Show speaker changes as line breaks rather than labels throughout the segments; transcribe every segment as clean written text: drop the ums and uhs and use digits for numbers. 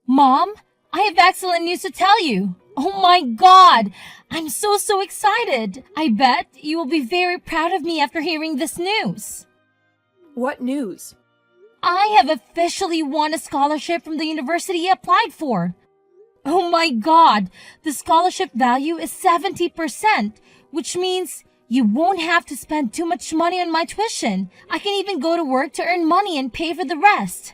Mom, I have excellent news to tell you. Oh my god! I'm so excited! I bet you will be very proud of me after hearing this news.
What news?
I have officially won a scholarship from the university I applied for. Oh my god! The scholarship value is 70%, which means you won't have to spend too much money on my tuition. I can even go to work to earn money and pay for the rest.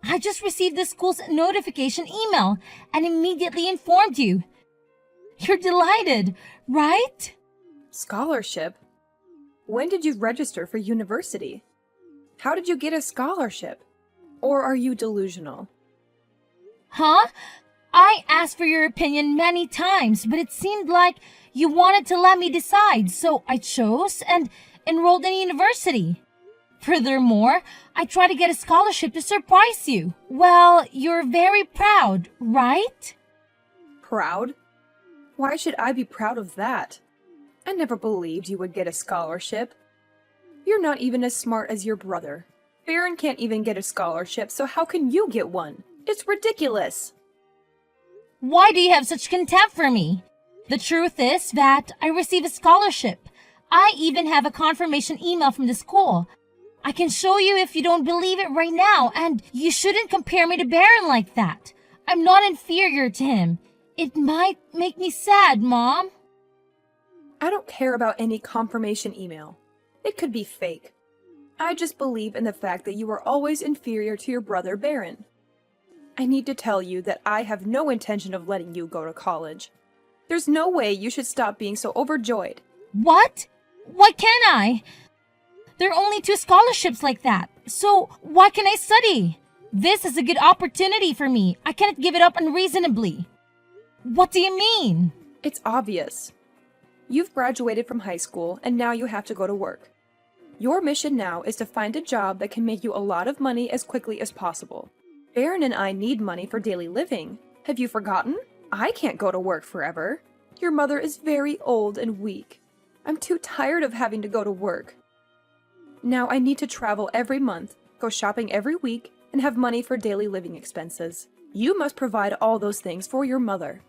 I just received the school's notification email and immediately informed you. You're delighted, right?
Scholarship? When did you register for university? How did you get a scholarship? Or are you delusional?
Huh? I asked for your opinion many times, but it seemed like you wanted to let me decide, so I chose and enrolled in university. Furthermore, I tried to get a scholarship to surprise you. Well, you're very proud, right?
Proud? Why should I be proud of that? I never believed you would get a scholarship. You're not even as smart as your brother. Baron can't even get a scholarship, so how can you get one? It's ridiculous.
Why do you have such contempt for me? The truth is that I received a scholarship. I even have a confirmation email from the school. I can show you if you don't believe it right now, and you shouldn't compare me to Baron like that. I'm not inferior to him. It might make me sad, Mom.
I don't care about any confirmation email. It could be fake. I just believe in the fact that you are always inferior to your brother Baron. I need to tell you that I have no intention of letting you go to college. There's no way you should stop being so overjoyed.
What? Why can't I? There are only 2 scholarships like that, so why can I study? This is a good opportunity for me. I cannot give it up unreasonably. What do you mean?
It's obvious. You've graduated from high school and now you have to go to work. Your mission now is to find a job that can make you a lot of money as quickly as possible. Baron and I need money for daily living. Have you forgotten? I can't go to work forever. Your mother is very old and weak. I'm too tired of having to go to work. Now I need to travel every month, go shopping every week, and have money for daily living expenses. You must provide all those things for your mother.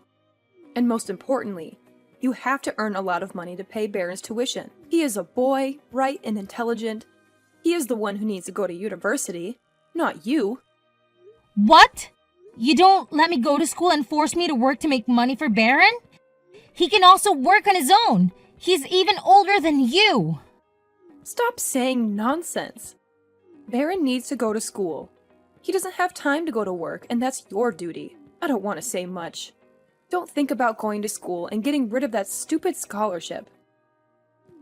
And most importantly, you have to earn a lot of money to pay Baron's tuition. He is a boy, bright and intelligent. He is the one who needs to go to university, not you.
What? You don't let me go to school and force me to work to make money for Baron? He can also work on his own. He's even older than you.
Stop saying nonsense. Baron needs to go to school. He doesn't have time to go to work, and that's your duty. I don't want to say much. Don't think about going to school and getting rid of that stupid scholarship.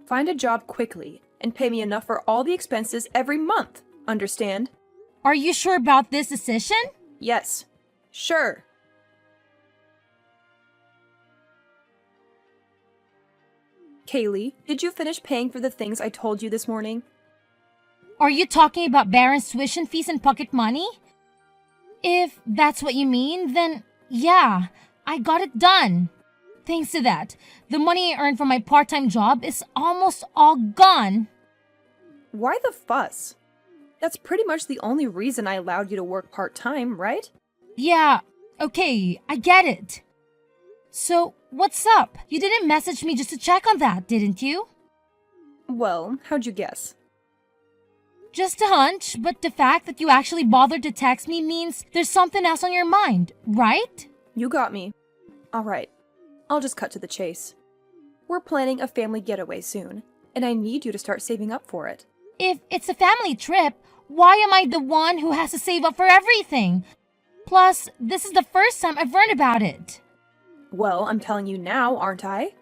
Find a job quickly and pay me enough for all the expenses every month. Understand?
Are you sure about this decision?
Yes. Sure. Kaylee, did you finish paying for the things I told you this morning?
Are you talking about Baron's tuition fees and pocket money? If that's what you mean, then yeah, I got it done. Thanks to that, the money I earned from my part-time job is almost all gone.
Why the fuss? That's pretty much the only reason I allowed you to work part-time, right?
Yeah, okay, I get it. So, what's up? You didn't message me just to check on that, didn't you?
Well, how'd you guess?
Just a hunch, but the fact that you actually bothered to text me means there's something else on your mind, right?
You got me. Alright, I'll just cut to the chase. We're planning a family getaway soon, and I need you to start saving up for it.
If it's a family trip, why am I the one who has to save up for everything? Plus, this is the first time I've learned about it.
Well, I'm telling you now, aren't I?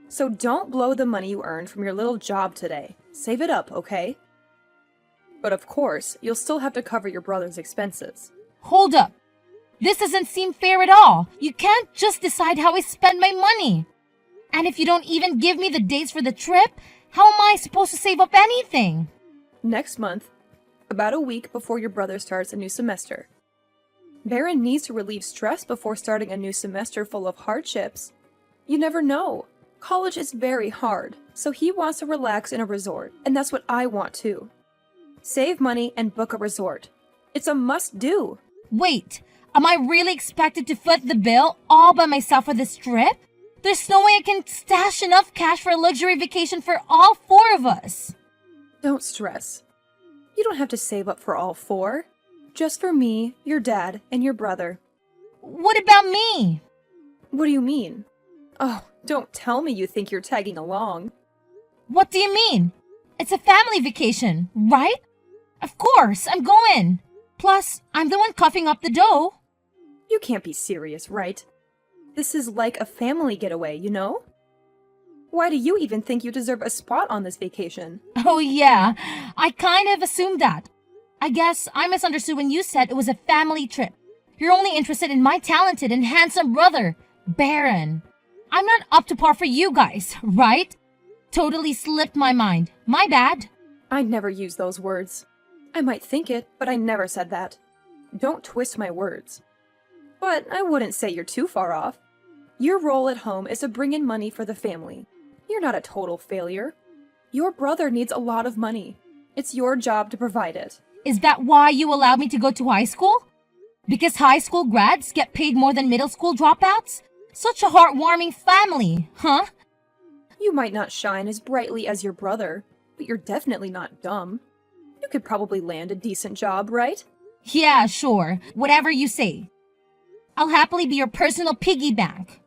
So don't blow the money you earned from your little job today. Save it up, okay? But of course, you'll still have to cover your brother's expenses.
Hold up. This doesn't seem fair at all. You can't just decide how I spend my money. And if you don't even give me the dates for the trip, how am I supposed to save up anything?
Next month, about a week before your brother starts a new semester. Baron needs to relieve stress before starting a new semester full of hardships. You never know. College is very hard, so he wants to relax in a resort, and that's what I want too. Save money and book a resort. It's a must-do.
Wait, Am I really expected to foot the bill all by myself for this trip? There's no way I can stash enough cash for a luxury vacation for all four of us.
Don't stress. You don't have to save up for all four. Just for me, your dad, and your brother.
What about me?
What do you mean? Oh, don't tell me you think you're tagging along.
What do you mean? It's a family vacation, right? Of course, I'm going. Plus, I'm the one coughing up the dough.
You can't be serious, right? This is like a family getaway, you know? Why do you even think you deserve a spot on this vacation?
Oh yeah, I kind of assumed that. I guess I misunderstood when you said it was a family trip. You're only interested in my talented and handsome brother, Baron. I'm not up to par for you guys, right? Totally slipped my mind. My bad.
I never use those words. I might think it, but I never said that. Don't twist my words. But I wouldn't say you're too far off. Your role at home is to bring in money for the family. You're not a total failure. Your brother needs a lot of money. It's your job to provide it.
Is that why you allowed me to go to high school? Because high school grads get paid more than middle school dropouts? Such a heartwarming family, huh?
You might not shine as brightly as your brother, but you're definitely not dumb. You could probably land a decent job, right?
Yeah, sure. Whatever you say. I'll happily be your personal piggy bank.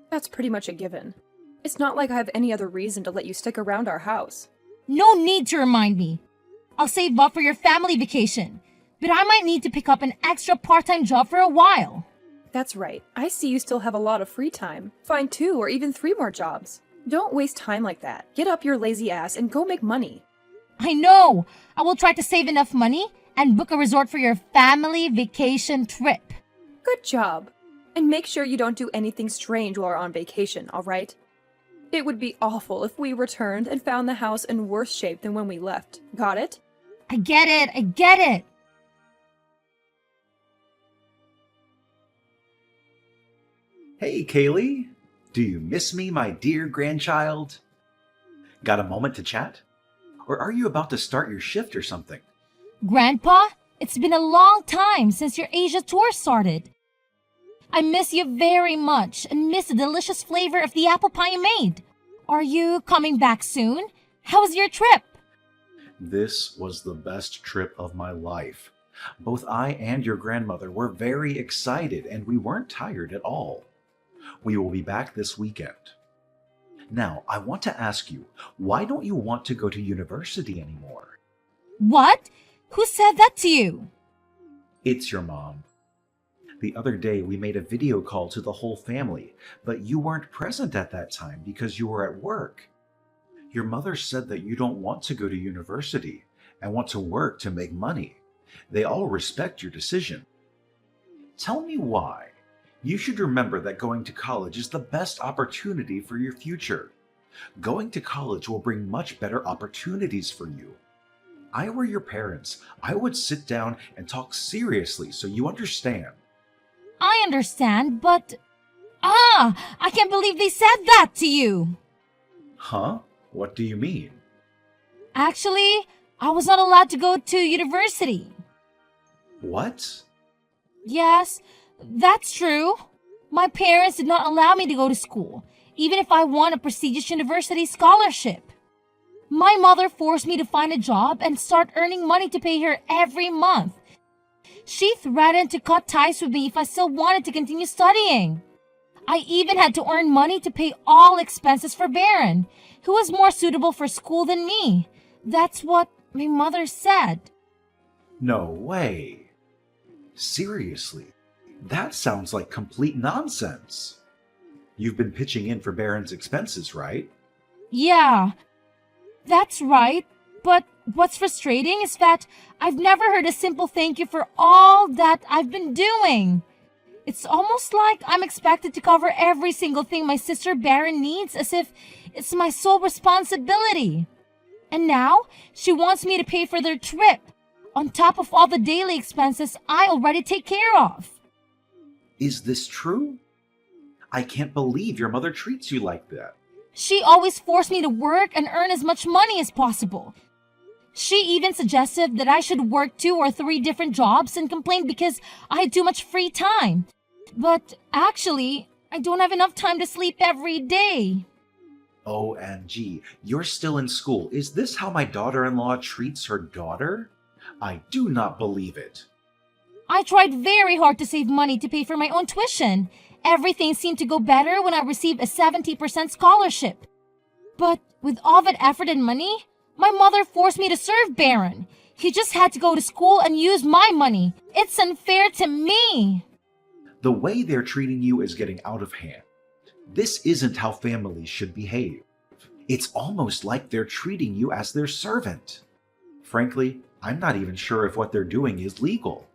That's pretty much a given. It's not like I have any other reason to let you stick around our house.
No need to remind me. I'll save up for your family vacation, but I might need to pick up an extra part-time job for a while.
That's right. I see you still have a lot of free time. Find 2 or even 3 more jobs. Don't waste time like that. Get up your lazy ass and go make money.
I know. I will try to save enough money and book a resort for your family vacation trip.
Good job. And make sure you don't do anything strange while we're on vacation, alright? It would be awful if we returned and found the house in worse shape than when we left. Got it?
I get it. I get it.
Hey, Kaylee. Do you miss me, my dear grandchild? Got a moment to chat? Or are you about to start your shift or something?
Grandpa, it's been a long time since your Asia tour started. I miss you very much and miss the delicious flavor of the apple pie you made. Are you coming back soon? How was your trip?
This was the best trip of my life. Both I and your grandmother were very excited, and we weren't tired at all. We will be back this weekend. Now, I want to ask you, why don't you want to go to university anymore?
What? Who said that to you?
It's your mom. The other day, we made a video call to the whole family, but you weren't present at that time because you were at work. Your mother said that you don't want to go to university and want to work to make money. They all respect your decision. Tell me why. You should remember that going to college is the best opportunity for your future. Going to college will bring much better opportunities for you. I were your parents, I would sit down and talk seriously so you understand.
I understand, but... I can't believe they said that to you.
Huh? What do you mean?
Actually, I was not allowed to go to university.
What?
Yes, that's true. My parents did not allow me to go to school, even if I won a prestigious university scholarship. My mother forced me to find a job and start earning money to pay her every month. She threatened to cut ties with me if I still wanted to continue studying. I even had to earn money to pay all expenses for Baron, who was more suitable for school than me. That's what my mother said.
No way. Seriously, that sounds like complete nonsense. You've been pitching in for Baron's expenses, right?
Yeah, that's right. But what's frustrating is that I've never heard a simple thank you for all that I've been doing. It's almost like I'm expected to cover every single thing my sister Baron needs as if it's my sole responsibility. And now she wants me to pay for their trip, on top of all the daily expenses I already take care of.
Is this true? I can't believe your mother treats you like that.
She always forced me to work and earn as much money as possible. She even suggested that I should work 2 or 3 different jobs and complained because I had too much free time. But actually, I don't have enough time to sleep every day.
OMG, you're still in school. Is this how my daughter-in-law treats her daughter? I do not believe it.
I tried very hard to save money to pay for my own tuition. Everything seemed to go better when I received a 70% scholarship. But with all that effort and money, my mother forced me to serve Baron. He just had to go to school and use my money. It's unfair to me.
The way they're treating you is getting out of hand. This isn't how families should behave. It's almost like they're treating you as their servant. Frankly, I'm not even sure if what they're doing is legal.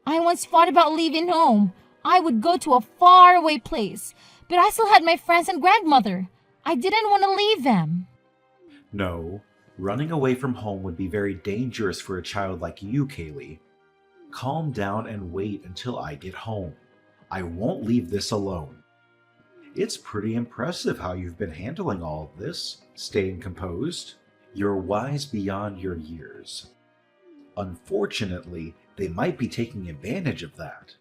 I once thought about leaving home. I would go to a faraway place, but I still had my friends and grandmother. I didn't want to leave them.
No, running away from home would be very dangerous for a child like you, Kaylee. Calm down and wait until I get home. I won't leave this alone. It's pretty impressive how you've been handling all of this, staying composed. You're wise beyond your years. Unfortunately, they might be taking advantage of that.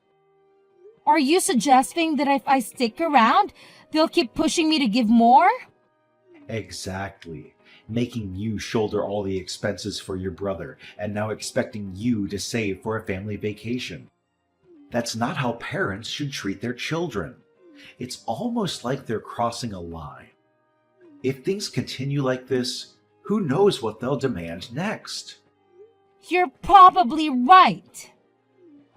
Are you suggesting that if I stick around, they'll keep pushing me to give more?
Exactly. Making you shoulder all the expenses for your brother and now expecting you to save for a family vacation. That's not how parents should treat their children. It's almost like they're crossing a line. If things continue like this, who knows what they'll demand next?
You're probably right.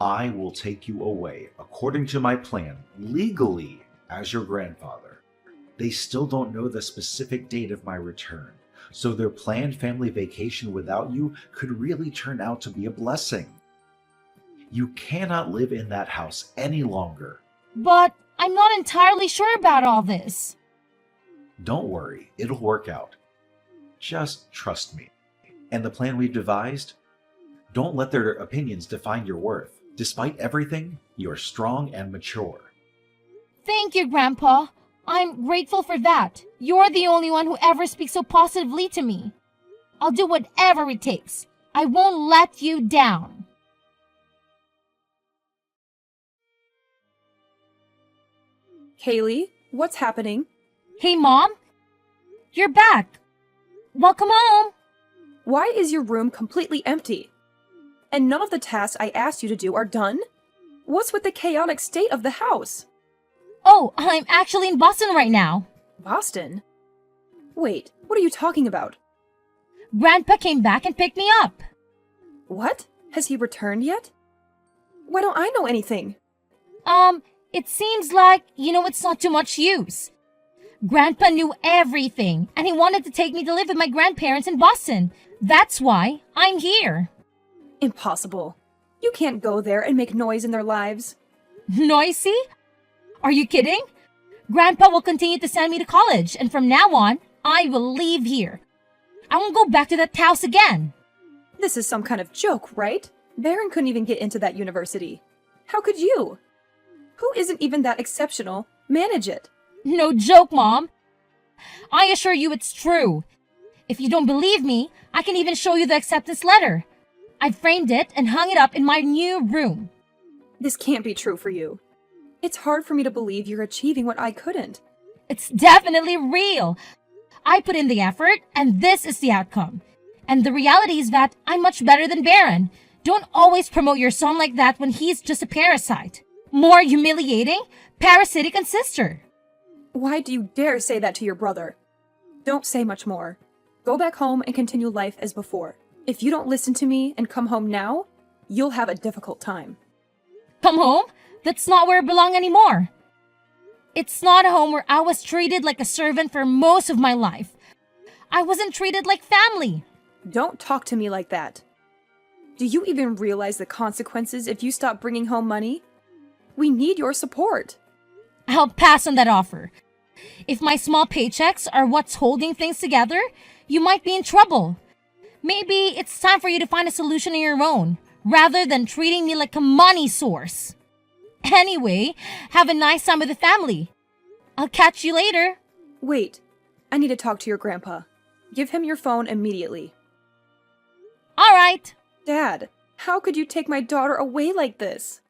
I will take you away, according to my plan, legally, as your grandfather. They still don't know the specific date of my return, so their planned family vacation without you could really turn out to be a blessing. You cannot live in that house any longer.
But I'm not entirely sure about all this.
Don't worry, it'll work out. Just trust me. And the plan we've devised? Don't let their opinions define your worth. Despite everything, you're strong and mature.
Thank you, Grandpa. I'm grateful for that. You're the only one who ever speaks so positively to me. I'll do whatever it takes. I won't let you down.
Kaylee, what's happening?
Hey, Mom. You're back. Welcome home.
Why is your room completely empty? And none of the tasks I asked you to do are done? What's with the chaotic state of the house?
Oh, I'm actually in Boston right now.
Boston? Wait, what are you talking about?
Grandpa came back and picked me up.
What? Has he returned yet? Why don't I know anything?
It seems like, it's not too much use. Grandpa knew everything, and he wanted to take me to live with my grandparents in Boston. That's why I'm here.
Impossible. You can't go there and make noise in their lives.
Noisy? Are you kidding? Grandpa will continue to send me to college, and from now on, I will leave here. I won't go back to that house again.
This is some kind of joke, right? Baron couldn't even get into that university. How could you? Who isn't even that exceptional manage it?
No joke, Mom. I assure you it's true. If you don't believe me, I can even show you the acceptance letter. I framed it and hung it up in my new room.
This can't be true for you. It's hard for me to believe you're achieving what I couldn't.
It's definitely real. I put in the effort, and this is the outcome. And the reality is that I'm much better than Baron. Don't always promote your son like that when he's just a parasite. More humiliating, parasitic, and sister.
Why do you dare say that to your brother? Don't say much more. Go back home and continue life as before. If you don't listen to me and come home now, you'll have a difficult time.
Come home? That's not where I belong anymore. It's not a home where I was treated like a servant for most of my life. I wasn't treated like family.
Don't talk to me like that. Do you even realize the consequences if you stop bringing home money? We need your support.
I'll pass on that offer. If my small paychecks are what's holding things together, you might be in trouble. Maybe it's time for you to find a solution on your own, rather than treating me like a money source. Anyway, have a nice time with the family. I'll catch you later.
Wait, I need to talk to your grandpa. Give him your phone immediately.
All right.
Dad, how could you take my daughter away like this?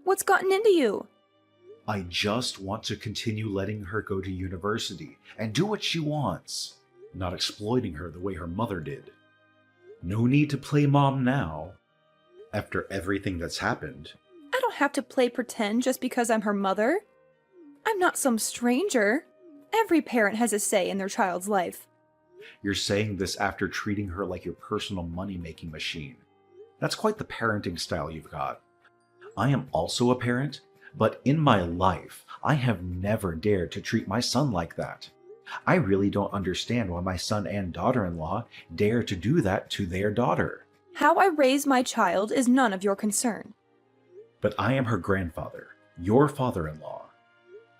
What's gotten into you?
I just want to continue letting her go to university and do what she wants, not exploiting her the way her mother did. No need to play mom now. After everything that's happened,
I don't have to play pretend just because I'm her mother. I'm not some stranger. Every parent has a say in their child's life.
you're saying this after treating her like your personal money-making machine. That's quite the parenting style you've got. I am also a parent, but in my life, I have never dared to treat my son like that. I really don't understand why my son and daughter-in-law dare to do that to their daughter.
How I raise my child is none of your concern.
But I am her grandfather, your father-in-law.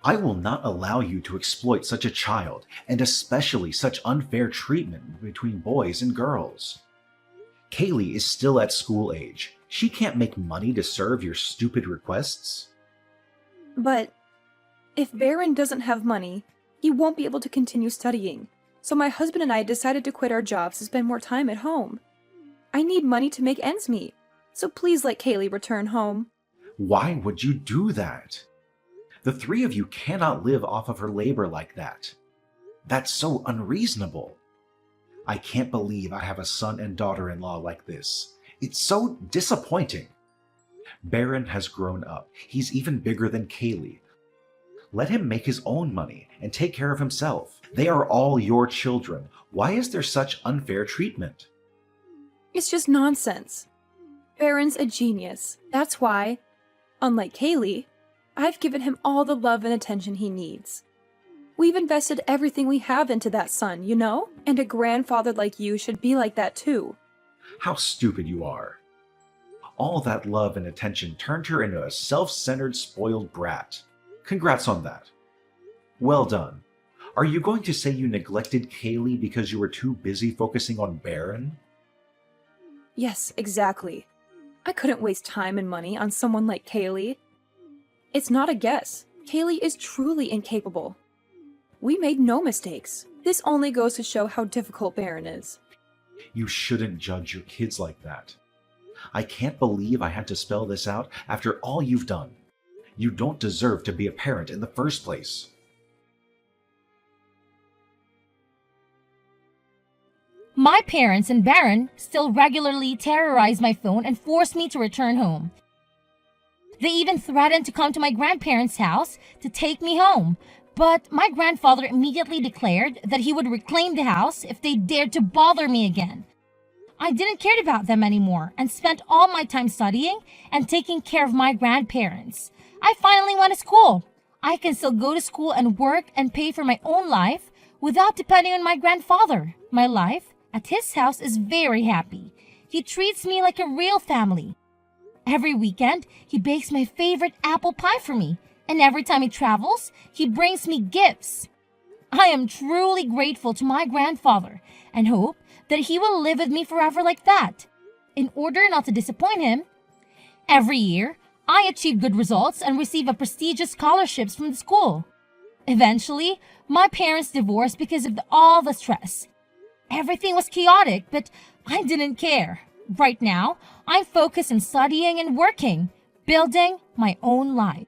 I will not allow you to exploit such a child, and especially such unfair treatment between boys and girls. Kaylee is still at school age. She can't make money to serve your stupid requests.
But if Baron doesn't have money, he won't be able to continue studying. So my husband and I decided to quit our jobs to spend more time at home. I need money to make ends meet, so please let Kaylee return home.
Why would you do that? The three of you cannot live off of her labor like that. That's so unreasonable. I can't believe I have a son and daughter-in-law like this. It's so disappointing. Baron has grown up. He's even bigger than Kaylee. Let him make his own money and take care of himself. They are all your children. Why is there such unfair treatment?
It's just nonsense. Baron's a genius. That's why, unlike Kaylee, I've given him all the love and attention he needs. We've invested everything we have into that son, you know? And a grandfather like you should be like that too.
How stupid you are. All that love and attention turned her into a self-centered, spoiled brat. Congrats on that. Well done. Are you going to say you neglected Kaylee because you were too busy focusing on Baron?
Yes, exactly. I couldn't waste time and money on someone like Kaylee. It's not a guess. Kaylee is truly incapable. We made no mistakes. This only goes to show how difficult Baron is.
You shouldn't judge your kids like that. I can't believe I had to spell this out after all you've done. You don't deserve to be a parent in the first place.
My parents and Baron still regularly terrorize my phone and force me to return home. They even threatened to come to my grandparents' house to take me home, but my grandfather immediately declared that he would reclaim the house if they dared to bother me again. I didn't care about them anymore and spent all my time studying and taking care of my grandparents. I finally went to school. I can still go to school and work and pay for my own life without depending on my grandfather. My life at his house is very happy. He treats me like a real family. Every weekend, he bakes my favorite apple pie for me, and every time he travels, he brings me gifts. I am truly grateful to my grandfather and hope that he will live with me forever like that. In order not to disappoint him, every year, I achieve good results and receive a prestigious scholarships from the school. Eventually, my parents divorced because of all the stress. Everything was chaotic, but I didn't care. Right now, I'm focused on studying and working, building my own life.